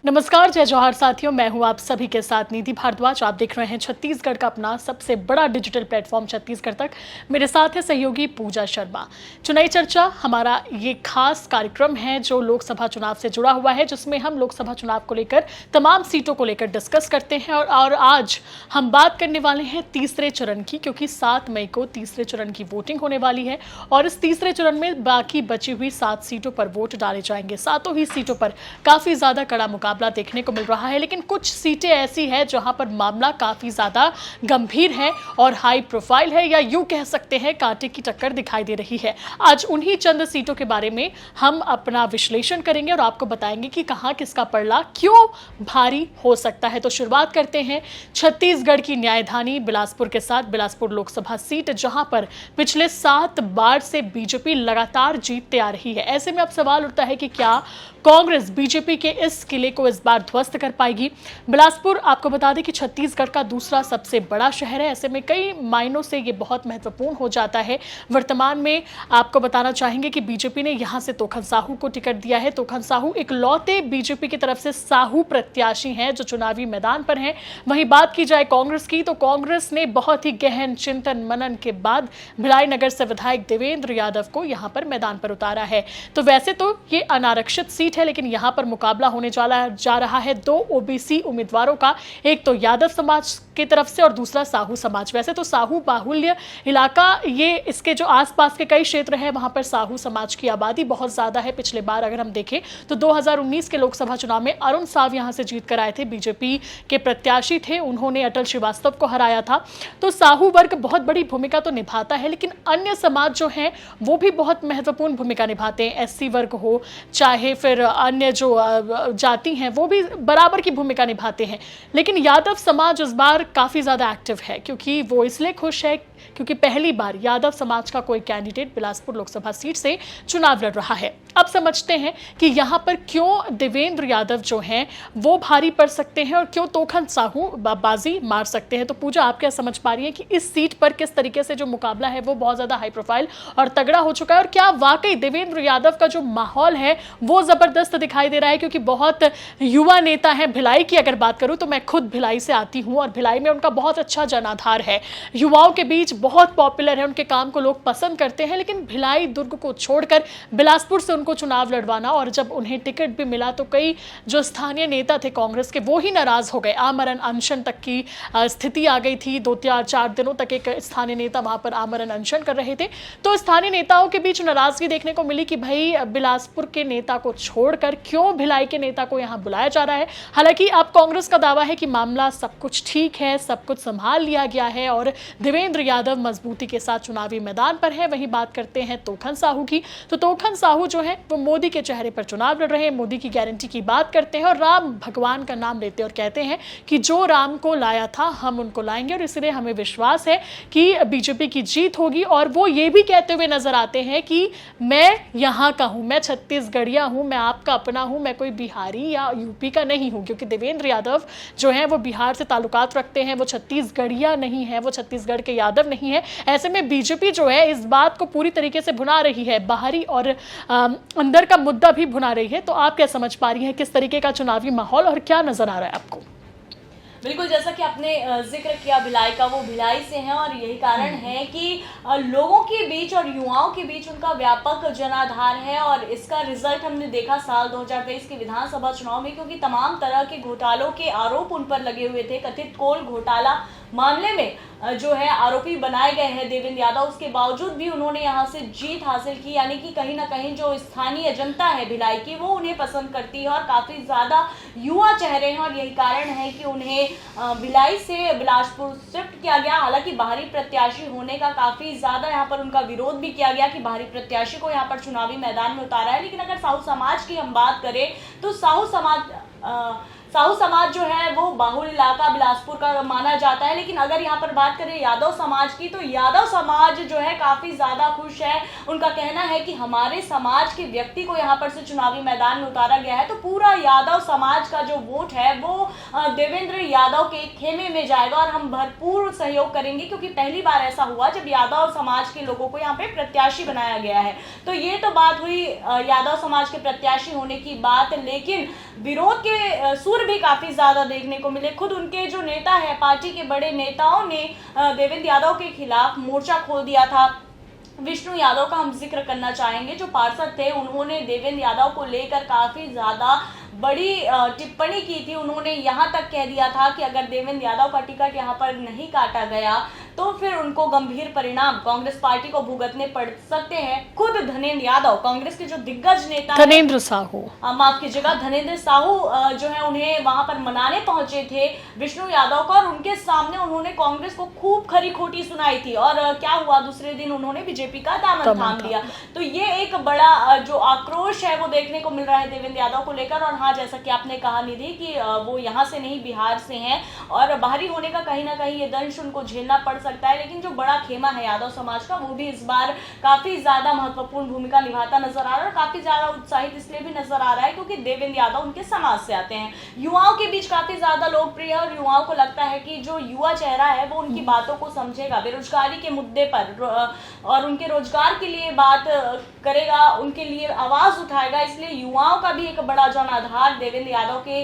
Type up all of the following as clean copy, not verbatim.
नमस्कार, जय जौहर साथियों। मैं हूं आप सभी के साथ निधि भारद्वाज। आप देख रहे हैं छत्तीसगढ़ का अपना सबसे बड़ा डिजिटल प्लेटफॉर्म छत्तीसगढ़ तक। मेरे साथ है सहयोगी पूजा शर्मा। चुनावी चर्चा हमारा ये खास कार्यक्रम है जो लोकसभा चुनाव से जुड़ा हुआ है, जिसमें हम लोकसभा चुनाव को लेकर तमाम सीटों को लेकर डिस्कस करते हैं। और आज हम बात करने वाले हैं तीसरे चरण की, क्योंकि 7 मई को तीसरे चरण की वोटिंग होने वाली है और इस तीसरे चरण में बाकी बची हुई 7 सीटों पर वोट डाले जाएंगे। सातों ही सीटों पर काफी ज्यादा कड़ा मुकाबला देखने को मिल रहा है, लेकिन कुछ सीटें ऐसी हैं जहां पर मामला काफी ज्यादा गंभीर है और हाई प्रोफाइल है, या यूं कह सकते हैं कांटे की टक्कर दिखाई दे रही है। आज उन्हीं चंद सीटों के बारे में हम अपना विश्लेषण करेंगे और आपको बताएंगे कि कहां किसका पलड़ा क्यों भारी हो सकता है। तो शुरुआत करते हैं छत्तीसगढ़ की न्यायधानी बिलासपुर के साथ। बिलासपुर लोकसभा सीट जहां पर पिछले 7 बार से बीजेपी लगातार जीतते आ रही है। ऐसे में अब सवाल उठता है कि क्या कांग्रेस बीजेपी के इस किले को इस बार ध्वस्त कर पाएगी। बिलासपुर आपको बता दें कि छत्तीसगढ़ का दूसरा सबसे बड़ा शहर है। ऐसे में कई मायनों से ये बहुत महत्वपूर्ण हो जाता है। वर्तमान में आपको बताना चाहेंगे कि बीजेपी ने यहां से तोखन साहू को टिकट दिया है। तोखन साहू इकलौते बीजेपी की तरफ से साहू प्रत्याशी हैं जो चुनावी मैदान पर हैं। वहीं बात की जाए कांग्रेस की, तो कांग्रेस ने बहुत ही गहन चिंतन मनन के बाद भिलाई नगर से विधायक देवेंद्र यादव को यहां पर मैदान पर उतारा है। तो वैसे तो ये अनारक्षित सीट है, लेकिन यहां पर मुकाबला होने जा रहा है 2 ओबीसी उम्मीदवारों का। एक तो यादव समाज की तरफ से और दूसरा साहू समाज। वैसे तो साहू बाहुल्य इलाका, ये इसके जो आसपास के कई क्षेत्र हैं वहां पर साहू समाज की आबादी बहुत ज्यादा है। पिछले बार अगर हम देखें तो 2019 के लोकसभा चुनाव में अरुण साव यहां से जीत कर आए थे, बीजेपी के प्रत्याशी थे। उन्होंने अटल श्रीवास्तव को हराया था। तो साहू वर्ग बहुत बड़ी भूमिका तो निभाता है, लेकिन अन्य समाज जो हैं वो भी बहुत महत्वपूर्ण भूमिका निभाते हैं। एससी वर्ग हो चाहे फिर अन्य जो जाति हैं वो भी बराबर की भूमिका निभाते हैं। लेकिन यादव समाज इस बार काफी ज्यादा एक्टिव है, क्योंकि वो इसलिए खुश है क्योंकि पहली बार यादव समाज का कोई कैंडिडेट बिलासपुर लोकसभा सीट से चुनाव लड़ रहा है। अब समझते हैं कि यहां पर क्यों देवेंद्र यादव जो हैं वो भारी पड़ सकते हैं और क्यों तोखन साहू बाजी मार सकते हैं। तो पूजा, आप क्या समझ पा रही है कि इस सीट पर किस तरीके से जो मुकाबला है वो बहुत ज्यादा हाई प्रोफाइल और तगड़ा हो चुका है, और क्या वाकई देवेंद्र यादव का जो माहौल है वो जबरदस्त दिखाई दे रहा है? क्योंकि बहुत युवा नेता है। भिलाई की अगर बात करूं तो मैं खुद भिलाई से आती हूं और भिलाई में उनका बहुत अच्छा जनाधार है, युवाओं के बीच बहुत पॉपुलर है, उनके काम को लोग पसंद करते हैं। लेकिन भिलाई दुर्ग को छोड़कर बिलासपुर से उनको चुनाव लड़वाना, और जब उन्हें टिकट भी मिला तो कई जो स्थानीय नेता थे कांग्रेस के वो ही नाराज हो गए। आमरण अनशन तक की स्थिति आ गई थी। 2-4 दिनों तक एक स्थानीय नेता वहां पर आमरण अनशन कर रहे थे। तो स्थानीय नेताओं के बीच नाराजगी देखने को मिली कि भाई बिलासपुर के नेता को छोड़कर क्यों भिलाई के नेता को यहां बुलाया जा रहा है। हालांकि अब कांग्रेस का दावा है कि मामला सब कुछ ठीक है, सब कुछ संभाल लिया गया है और देवेंद्र यादव मजबूती के साथ चुनावी मैदान पर है। वहीं बात करते हैं तोखन साहू की, तो तोखन साहू जो है वो मोदी के चेहरे पर चुनाव लड़ रहे हैं, मोदी की गारंटी की बात करते हैं और राम भगवान का नाम लेते हैं और कहते हैं कि जो राम को लाया था हम उनको लाएंगे और इसलिए हमें विश्वास है कि बीजेपी की जीत होगी। और वो ये भी कहते हुए नजर आते हैं कि मैं यहाँ का हूं, मैं छत्तीसगढ़िया हूं, मैं आपका अपना हूं, मैं कोई बिहारी या यूपी का नहीं हूं। क्योंकि देवेंद्र यादव जो है वो बिहार से ताल्लुकात रखते हैं, वो छत्तीसगढ़िया नहीं है, वो छत्तीसगढ़ के यादव नहीं है। ऐसे में बीजेपी जो है इस बात को पूरी तरीके से भुना रही है, बाहरी और अंदर का मुद्दा भी भुना रही है। तो आप क्या समझ पा रही हैं किस तरीके का चुनावी माहौल और क्या नजर आ रहा है आपको? बिल्कुल, जैसा कि आपने जिक्र किया भिलाई का, वो भिलाई से हैं और यही कारण है कि लोगों के बीच और युवाओं के बीच उनका व्यापक जनाधार है। और इसका रिजल्ट हमने देखा साल 2023 के विधानसभा चुनाव में, क्योंकि तमाम तरह के घोटालों के आरोप उन पर लगे हुए थे। कथित कोल घोटाला मामले में जो है आरोपी बनाए गए हैं देवेंद्र यादव, उसके बावजूद भी उन्होंने यहां से जीत हासिल की। यानी कि कहीं ना कहीं जो स्थानीय जनता है भिलाई की वो उन्हें पसंद करती है और काफी ज्यादा युवा चेहरे हैं और यही कारण है कि उन्हें भिलाई से बिलासपुर शिफ्ट किया गया। हालांकि बाहरी प्रत्याशी होने का काफी ज्यादा यहाँ पर उनका विरोध भी किया गया कि बाहरी प्रत्याशी को यहाँ पर चुनावी मैदान में उतारा है। लेकिन अगर साहू समाज की हम बात करें तो साहू साहू समाज जो है वो बाहुल इलाका बिलासपुर का माना जाता है, लेकिन अगर यहाँ पर बात करें यादव समाज की तो यादव समाज जो है काफी ज्यादा खुश है। उनका कहना है कि हमारे समाज के व्यक्ति को यहाँ पर से चुनावी मैदान में उतारा गया है तो पूरा यादव समाज का जो वोट है वो देवेंद्र यादव के खेमे में जाएगा और हम भरपूर सहयोग करेंगे, क्योंकि पहली बार ऐसा हुआ जब यादव समाज के लोगों को यहाँ पे प्रत्याशी बनाया गया है। तो ये तो बात हुई यादव समाज के प्रत्याशी होने की बात, लेकिन विरोध के सुर भी काफी ज्यादा देखने को मिले। खुद उनके जो नेता है, पार्टी के बड़े नेताओं ने देवेंद्र यादव के खिलाफ मोर्चा खोल दिया था। विष्णु यादव का हम जिक्र करना चाहेंगे, जो पार्षद थे, उन्होंने देवेंद्र यादव को लेकर काफी ज्यादा बड़ी टिप्पणी की थी। उन्होंने यहाँ तक कह दिया था कि अगर देवेंद्र यादव का टिकट यहाँ पर नहीं काटा गया तो फिर उनको गंभीर परिणाम कांग्रेस पार्टी को भुगतने पड़ सकते हैं। खुद धनेंद्र यादव, कांग्रेस के जो दिग्गज नेता धनेंद्र साहू, माफ कीजिएगा, धनेंद्र साहू जो है उन्हें वहां पर मनाने पहुंचे थे विष्णु यादव को, और उनके सामने उन्होंने कांग्रेस को खूब खरी खोटी सुनाई थी। और क्या हुआ, दूसरे दिन उन्होंने बीजेपी का दामन थाम लिया। तो ये एक बड़ा जो आक्रोश है वो देखने को मिल रहा है देवेंद्र यादव को लेकर। और हाँ, जैसा कि आपने कहा निधि कि वो यहाँ से नहीं, बिहार से हैं और बाहरी होने का कहीं ना कहीं ये दंश उनको झेलना पड़ सकता है। लेकिन जो बड़ा खेमा है यादव समाज का, वो भी इस बार काफी ज्यादा महत्वपूर्ण भूमिका निभाता नजर आ रहा है और काफी ज्यादा उत्साहित इसलिए भी नजर आ रहा है क्योंकि देवेंद्र यादव उनके समाज से आते हैं। युवाओं के बीच काफी ज्यादा लोकप्रिय है और युवाओं को लगता है कि जो युवा चेहरा है वो उनकी बातों को समझेगा, बेरोजगारी के मुद्दे पर और उनके रोजगार के लिए बात करेगा, उनके लिए आवाज उठाएगा। इसलिए युवाओं का भी एक बड़ा जनाधार देवेंद्र यादव के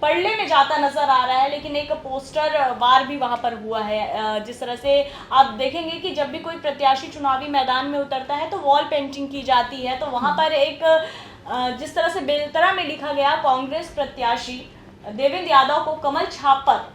पलड़े में जाता नजर आ रहा है। लेकिन एक पोस्टर वार भी वहां पर हुआ है। जिस तरह से आप देखेंगे कि जब भी कोई प्रत्याशी चुनावी मैदान में उतरता है तो वॉल पेंटिंग की जाती है। तो वहां पर एक जिस तरह से बेलतरा में लिखा गया, कांग्रेस प्रत्याशी देवेंद्र यादव को कमल छाप पर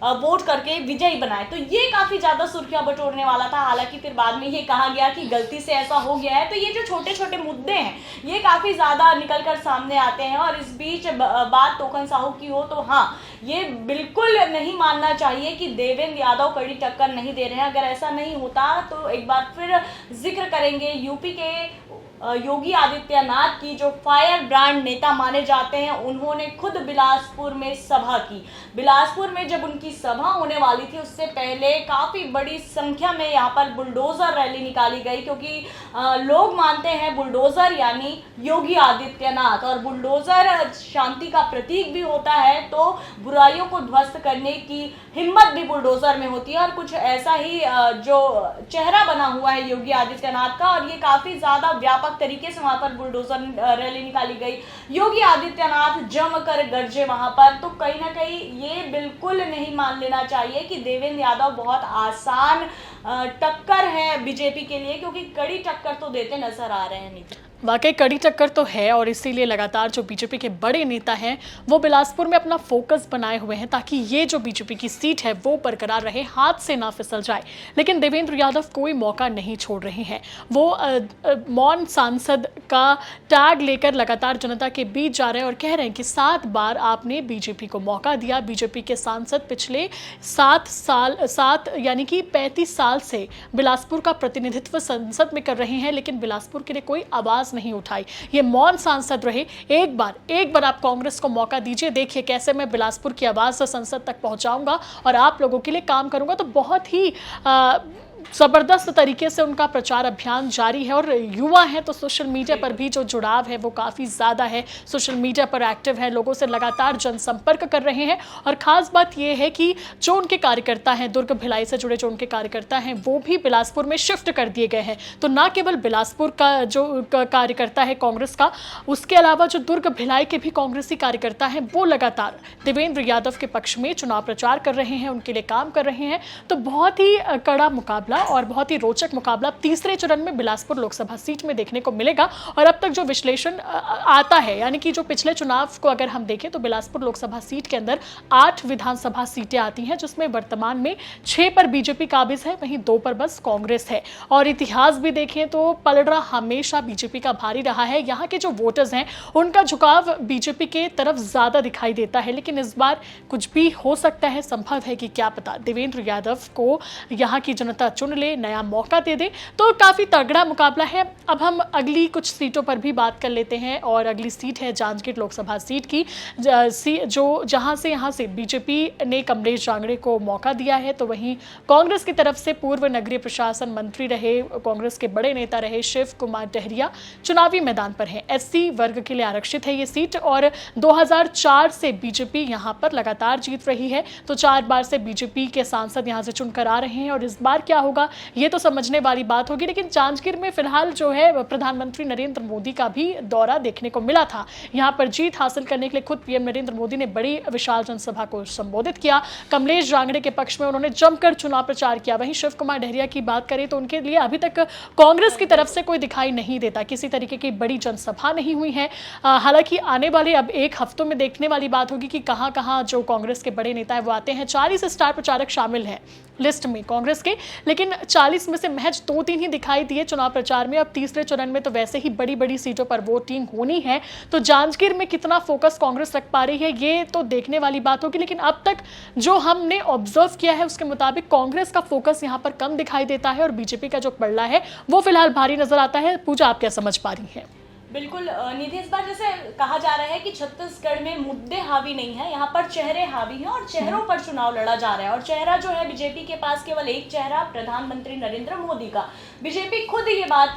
वोट करके विजयी बनाए। तो ये काफी ज्यादा सुर्खियां बटोरने वाला था। हालांकि फिर बाद में ये कहा गया कि गलती से ऐसा हो गया है। तो ये जो छोटे छोटे मुद्दे हैं ये काफी ज्यादा निकलकर सामने आते हैं। और इस बीच बात टोकन साहू की हो तो हाँ, ये बिल्कुल नहीं मानना चाहिए कि देवेंद्र यादव कड़ी टक्कर नहीं दे रहे हैं। अगर ऐसा नहीं होता तो एक बार फिर जिक्र करेंगे यूपी के योगी आदित्यनाथ की, जो फायर ब्रांड नेता माने जाते हैं। उन्होंने खुद बिलासपुर में सभा की। बिलासपुर में जब उनकी सभा होने वाली थी उससे पहले काफी बड़ी संख्या में यहाँ पर बुलडोजर रैली निकाली गई, क्योंकि लोग मानते हैं बुलडोजर यानी योगी आदित्यनाथ, और बुलडोजर शांति का प्रतीक भी होता है। तो बुराइयों को ध्वस्त करने की हिम्मत भी बुलडोजर में होती है और कुछ ऐसा ही जो चेहरा बना हुआ है योगी आदित्यनाथ का। और ये काफी ज्यादा व्यापक तरीके से वहां पर बुलडोजर रैली निकाली गई। योगी आदित्यनाथ जमकर गरजे वहां पर। तो कहीं ना कहीं ये बिल्कुल नहीं मान लेना चाहिए कि देवेंद्र यादव बहुत आसान टक्कर है बीजेपी के लिए, क्योंकि कड़ी टक्कर तो देते नजर आ रहे हैं। नीति वाकई कड़ी टक्कर तो है और इसीलिए लगातार जो बीजेपी के बड़े नेता हैं वो बिलासपुर में अपना फोकस बनाए हुए हैं ताकि ये जो बीजेपी की सीट है वो बरकरार रहे, हाथ से ना फिसल जाए। लेकिन देवेंद्र यादव कोई मौका नहीं छोड़ रहे हैं। वो मौन सांसद का टैग लेकर लगातार जनता के बीच जा रहे हैं और कह रहे हैं कि 7 बार आपने बीजेपी को मौका दिया। बीजेपी के सांसद पिछले 7 यानी कि 35 साल से बिलासपुर का प्रतिनिधित्व संसद में कर रहे हैं, लेकिन बिलासपुर के लिए कोई आवाज नहीं उठाई। ये मौन सांसद रहे। एक बार आप कांग्रेस को मौका दीजिए, देखिए कैसे मैं बिलासपुर की आवाज से संसद तक पहुंचाऊंगा और आप लोगों के लिए काम करूंगा। तो बहुत ही जबरदस्त तरीके से उनका प्रचार अभियान जारी है। और युवा हैं तो सोशल मीडिया पर भी जो जुड़ाव है वो काफ़ी ज़्यादा है। सोशल मीडिया पर एक्टिव है, लोगों से लगातार जनसंपर्क कर रहे हैं। और ख़ास बात ये है कि जो उनके कार्यकर्ता हैं, दुर्ग भिलाई से जुड़े जो उनके कार्यकर्ता हैं, वो भी बिलासपुर में शिफ्ट कर दिए गए हैं। तो ना केवल बिलासपुर का जो कार्यकर्ता है कांग्रेस का, उसके अलावा जो दुर्ग भिलाई के भी कांग्रेसी कार्यकर्ता हैं वो लगातार देवेंद्र यादव के पक्ष में चुनाव प्रचार कर रहे हैं, उनके लिए काम कर रहे हैं। तो बहुत ही कड़ा मुकाबला और बहुत ही रोचक मुकाबला तीसरे चरण में बिलासपुर लोकसभा सीट में देखने को मिलेगा। और अब तक जो विश्लेषण आता है, यानी कि जो पिछले चुनाव को अगर हम देखें तो बिलासपुर लोकसभा सीट के अंदर 8 विधानसभा सीटें आती हैं, जिसमें वर्तमान में 6 पर बीजेपी काबिज है, वहीं 2 पर बस कांग्रेस है। और इतिहास भी देखें तो पलड़ा हमेशा बीजेपी का भारी रहा है। यहाँ के जो वोटर्स हैं उनका झुकाव बीजेपी के तरफ ज्यादा दिखाई देता है। लेकिन इस बार कुछ भी हो सकता है, संभव है कि क्या पता देवेंद्र यादव को यहाँ की जनता चुन ले, नया मौका दे दे। तो काफ़ी तगड़ा मुकाबला है। अब हम अगली कुछ सीटों पर भी बात कर लेते हैं और अगली सीट है जांजगीर लोकसभा सीट की, जो जहां से यहाँ से बीजेपी ने कमलेश जांगड़े को मौका दिया है, तो वहीं कांग्रेस की तरफ से पूर्व नगरीय प्रशासन मंत्री रहे, कांग्रेस के बड़े नेता रहे शिव कुमार डहरिया चुनावी मैदान पर हैं। एससी वर्ग के लिए आरक्षित है ये सीट और 2004 से बीजेपी यहां पर लगातार जीत रही है। तो 4 बार से बीजेपी के सांसद यहां से चुनकर आ रहे हैं और इस बार क्या होगा ये तो समझने वाली बात होगी। लेकिन जांजगीर में फिलहाल जो है प्रधानमंत्री नरेंद्र मोदी का भी दौरा देखने को मिला था। यहां पर जीत हासिल करने के लिए खुद पीएम नरेंद्र मोदी ने बड़ी विशाल जनसभा को संबोधित किया। कमलेश जांगड़े के पक्ष में उन्होंने जमकर चुनाव प्रचार किया। वहीं शिव कुमार डहरिया की बात करें तो उनके लिए अभी तक कांग्रेस की तरफ से कोई दिखाई नहीं देता, किसी तरीके की बड़ी जनसभा नहीं हुई है। हालांकि आने वाले अब 1 हफ्तों में देखने वाली बात होगी कि कहां कहां जो कांग्रेस के बड़े नेता है वो आते हैं। 40 स्टार प्रचारक शामिल हैं लिस्ट में कांग्रेस के, लेकिन 40 में से महज 2-3 ही दिखाई दिए चुनाव प्रचार में। अब तीसरे चरण में तो वैसे ही बड़ी बड़ी सीटों पर वोटिंग होनी है, तो जांजगीर में कितना फोकस कांग्रेस रख पा रही है ये तो देखने वाली बात होगी। लेकिन अब तक जो हमने ऑब्जर्व किया है उसके मुताबिक कांग्रेस का फोकस यहाँ पर कम दिखाई देता है और बीजेपी का जो पलड़ा है वो फिलहाल भारी नजर आता है। पूजा, आप क्या समझ पा रही हैं? बिल्कुल निधि, इस बार जैसे कहा जा रहा है कि छत्तीसगढ़ में मुद्दे हावी नहीं है, यहाँ पर चेहरे हावी हैं और चेहरों पर चुनाव लड़ा जा रहा है। और चेहरा जो है बीजेपी के पास केवल एक चेहरा, प्रधानमंत्री नरेंद्र मोदी का। बीजेपी खुद ये बात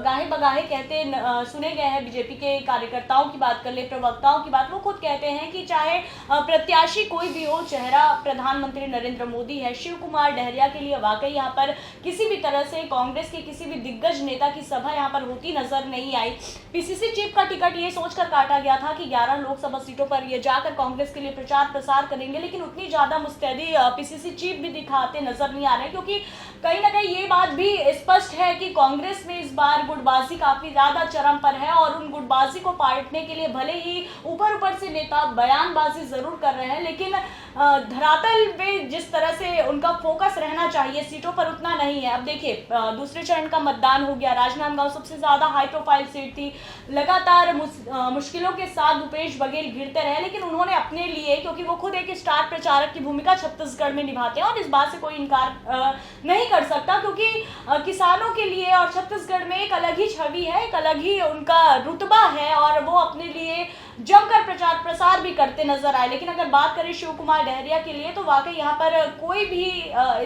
गाहे बगाहे कहते सुने गए हैं। बीजेपी के कार्यकर्ताओं की बात कर ले, प्रवक्ताओं की बात, वो खुद कहते हैं कि चाहे प्रत्याशी कोई भी हो, चेहरा प्रधानमंत्री नरेंद्र मोदी है। शिव कुमार डहरिया के लिए वाकई यहाँ पर किसी भी तरह से कांग्रेस के किसी भी दिग्गज नेता की सभा यहाँ पर होती नजर नहीं आई। पीसीसी चीफ का टिकट ये सोचकर काटा गया था कि 11 लोकसभा सीटों पर ये जाकर कांग्रेस के लिए प्रचार प्रसार करेंगे, लेकिन उतनी ज्यादा मुस्तैदी पीसीसी चीफ भी दिखाते नजर नहीं आ रहे, क्योंकि कहीं ना कहीं ये बात भी स्पष्ट है कि कांग्रेस में इस बार गुटबाजी काफी ज्यादा चरम पर है और उन गुटबाजी को पाटने के लिए भले ही ऊपर से नेता बयानबाजी जरूर कर रहे हैं, लेकिन धरातल पे जिस तरह से उनका फोकस रहना चाहिए सीटों पर उतना नहीं है। अब देखिए, दूसरे चरण का मतदान हो गया, राजनांदगांव सबसे ज्यादा हाई प्रोफाइल सीट थी, लगातार मुश्किलों के साथ भूपेश बघेल गिरते रहे, लेकिन उन्होंने अपने लिए, क्योंकि वो खुद एक स्टार प्रचारक की भूमिका छत्तीसगढ़ में निभाते हैं और इस बात से कोई इनकार नहीं कर सकता, क्योंकि किसानों के लिए और छत्तीसगढ़ में एक अलग ही छवि है, एक अलग ही उनका रुतबा है और वो अपने लिए जमकर प्रचार प्रसार भी करते नजर आए। लेकिन अगर बात करें शिव कुमार डहरिया के लिए, तो वाकई यहाँ पर कोई भी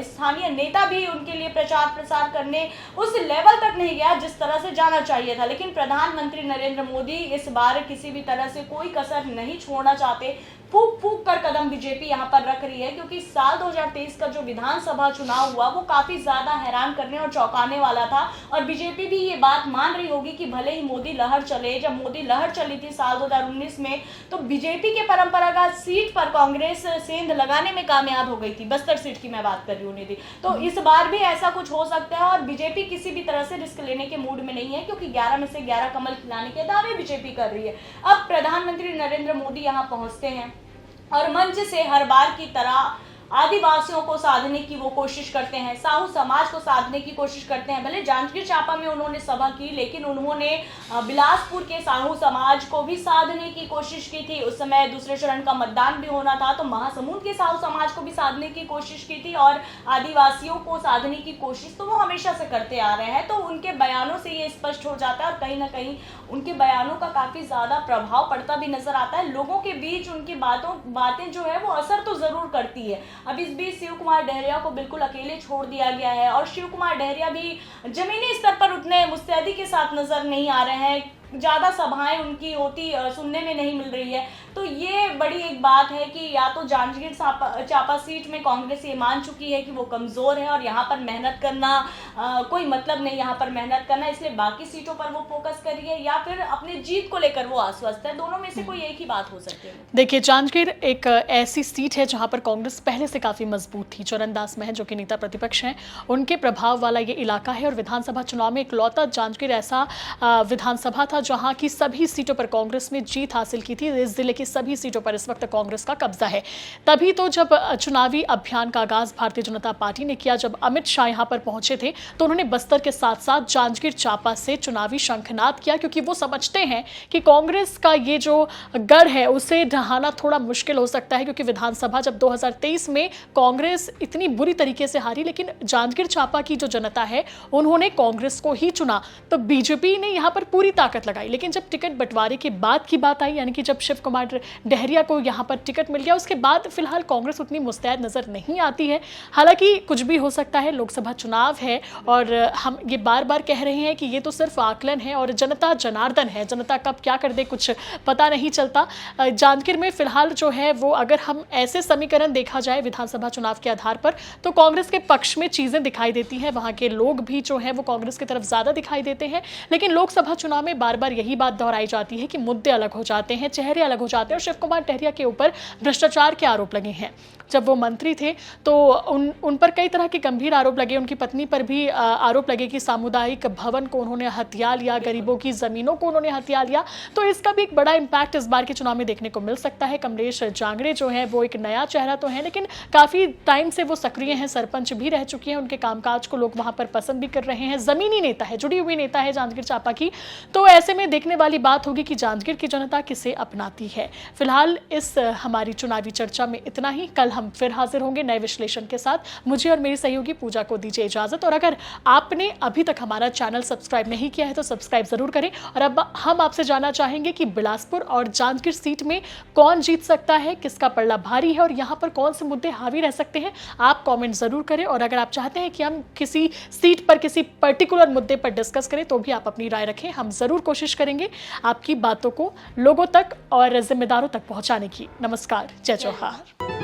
स्थानीय नेता भी उनके लिए प्रचार प्रसार करने उस लेवल तक नहीं गया जिस तरह से जाना चाहिए था। लेकिन प्रधानमंत्री नरेंद्र मोदी इस बार किसी भी तरह से कोई कसर नहीं छोड़ना चाहते, फूक फूक कर कदम बीजेपी यहाँ पर रख रही है, क्योंकि साल 2023 का जो विधानसभा चुनाव हुआ वो काफी ज्यादा हैरान करने और चौंकाने वाला था और बीजेपी भी ये बात मान रही होगी कि भले ही मोदी लहर चले, जब मोदी लहर चली थी साल 2019 में, तो बीजेपी के परंपरागत सीट पर कांग्रेस सेंध लगाने में कामयाब हो गई थी। बस्तर सीट की मैं बात कर रही हूँ निधि। तो इस बार भी ऐसा कुछ हो सकता है और बीजेपी किसी भी तरह से रिस्क लेने के मूड में नहीं है, क्योंकि 11 में से 11 कमल खिलाने के दावे बीजेपी कर रही है। अब प्रधानमंत्री नरेंद्र मोदी यहाँ पहुंचते हैं और मंच से हर बार की तरह आदिवासियों को साधने की वो कोशिश करते हैं, साहू समाज को साधने की कोशिश करते हैं। भले जांजगीर चांपा में उन्होंने सभा की, लेकिन उन्होंने बिलासपुर के साहू समाज को भी साधने की कोशिश की थी। उस समय दूसरे चरण का मतदान भी होना था, तो महासमुंद के साहू समाज को भी साधने की कोशिश की थी और आदिवासियों को साधने की कोशिश तो वो हमेशा से करते आ रहे हैं। तो उनके बयानों से ये स्पष्ट हो जाता है और कहीं ना कहीं उनके बयानों का काफी ज्यादा प्रभाव पड़ता भी नजर आता है। लोगों के बीच उनकी बातें जो है वो असर तो जरूर करती है। अब इस बीच शिव कुमार डहरिया को बिल्कुल अकेले छोड़ दिया गया है और शिव कुमार डहरिया भी जमीनी स्तर पर उतने मुस्तैदी के साथ नजर नहीं आ रहे हैं, ज्यादा सभाएं उनकी होती सुनने में नहीं मिल रही है। तो ये बड़ी एक बात है कि या तो जांजगीर चांपा सीट में कांग्रेस ये मान चुकी है कि वो कमजोर है और यहाँ पर मेहनत करना कोई मतलब नहीं, यहाँ पर मेहनत करना, इसलिए बाकी सीटों पर वो फोकस कर रही है, या फिर अपने जीत को लेकर वो आश्वस्त है। दोनों में से कोई एक ही बात हो सकती है। देखिए, जांजगीर एक ऐसी सीट है जहाँ पर कांग्रेस पहले से काफी मजबूत थी। चरणदास महंत जो कि नेता प्रतिपक्ष हैं, उनके प्रभाव वाला ये इलाका है और विधानसभा चुनाव में इकलौता जांजगीर ऐसा विधानसभा था जहाँ की सभी सीटों पर कांग्रेस ने जीत हासिल की थी। इस जिले की सभी सीटों पर इस वक्त कांग्रेस का कब्जा है। तभी तो जब चुनावी अभियान का आगाज भारतीय जनता पार्टी ने किया, जब अमित शाह यहां पर पहुंचे थे तो उन्होंने बस्तर के साथ साथ जांजगीर चांपा से चुनावी शंखनाद किया, क्योंकि वो समझते हैं कि कांग्रेस का ये जो गढ़ है उसे ढहाना थोड़ा मुश्किल हो सकता है, क्योंकि विधानसभा जब 2023 में कांग्रेस इतनी बुरी तरीके से हारी, लेकिन जांजगीर चांपा की जो जनता है उन्होंने कांग्रेस को ही चुना, तो बीजेपी ने यहां पर पूरी ताकत लगाई। लेकिन जब टिकट बंटवारे के बाद की बात आई, यानी कि जब शिव कुमार डहरिया को यहां पर टिकट मिल गया, उसके बाद फिलहाल कांग्रेस उतनी मुस्तैद नजर नहीं आती है। हालांकि कुछ भी हो सकता है, लोकसभा चुनाव है और हम ये बार बार कह रहे हैं कि ये तो सिर्फ आकलन है और जनता जनार्दन है, जनता कब क्या कर दे कुछ पता नहीं चलता। जांजगीर में फिलहाल जो है वो, अगर हम ऐसे समीकरण देखा जाए विधानसभा चुनाव के आधार पर, तो कांग्रेस के पक्ष में चीजें दिखाई देती हैं, वहां के लोग भी जो है वो कांग्रेस की तरफ ज्यादा दिखाई देते हैं। लेकिन लोकसभा चुनाव में बार बार यही बात दोहराई जाती है कि मुद्दे अलग हो जाते हैं, चेहरे अलग हो जाते हैं, और शिव कुमार डहरिया के ऊपर भ्रष्टाचार के आरोप लगे हैं। जब वो मंत्री थे तो उन पर कई तरह के गंभीर आरोप लगे, उनकी पत्नी पर भी आरोप लगे कि सामुदायिक भवन को उन्होंने हथिया लिया, गरीबों की जमीनों को उन्होंने हथिया लिया। तो इसका भी एक बड़ा इंपैक्ट इस बार के चुनाव में देखने को मिल सकता है। कमलेश जांगड़े जो है वो एक नया चेहरा तो है, लेकिन काफी टाइम से वो सक्रिय हैं, सरपंच भी रह चुके हैं, उनके कामकाज को लोग वहां पर पसंद भी कर रहे हैं, जमीनी नेता है, जुड़ी हुई नेता है जांजगीर चांपा की। तो ऐसे में देखने वाली बात होगी कि जांजगीर की जनता किसे अपनाती है। फिलहाल इस हमारी चुनावी चर्चा में इतना ही। कल हम फिर हाजिर होंगे नए विश्लेषण के साथ। मुझे और मेरी सहयोगी पूजा को दीजिए इजाजत, और अगर आपने अभी तक हमारा चैनल सब्सक्राइब नहीं किया है तो सब्सक्राइब जरूर करें। और अब हम आपसे जानना चाहेंगे कि बिलासपुर और जांजगीर सीट में कौन जीत सकता है, किसका पल्ला भारी है और यहां पर कौन से मुद्दे हावी रह सकते हैं, आप कमेंट जरूर करें। और अगर आप चाहते हैं कि हम किसी सीट पर किसी पर्टिकुलर मुद्दे पर डिस्कस करें तो भी आप अपनी राय रखें, हम जरूर कोशिश करेंगे आपकी बातों को लोगों तक और जिम्मेदारों तक पहुंचाने की। नमस्कार, जय जौहार।